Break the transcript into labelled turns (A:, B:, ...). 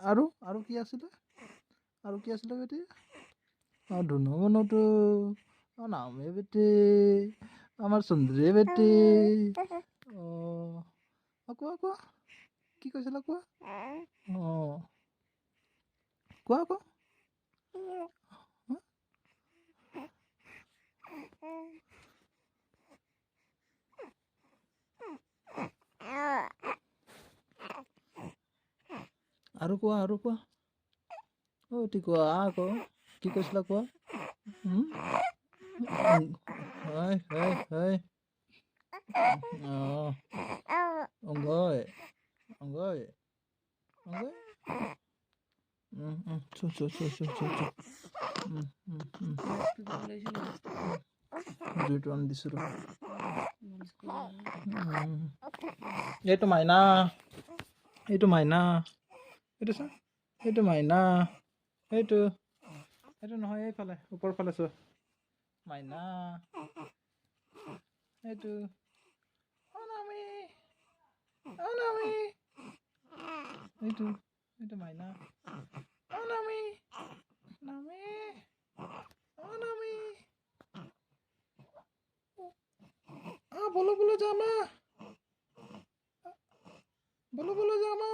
A: আৰু কি আছিলে বেটি ধুনু মুনুটো নামে বেটি আমাৰ সুন্দৰী বেটি কোৱা কি কৈছিলা কোৱা কোৱা আকৌ আৰু কোৱা কোৱা আকৌ কি কৈছিলা কোৱা হয় অংগই জুইটো আনি দিছো এইটো মাইনা এইটো মাইনা এইটো নহয় এইফালে ওপৰ ফালে চোৱা মাইনা এইটো এইটো মাইনা নামি বলো যামা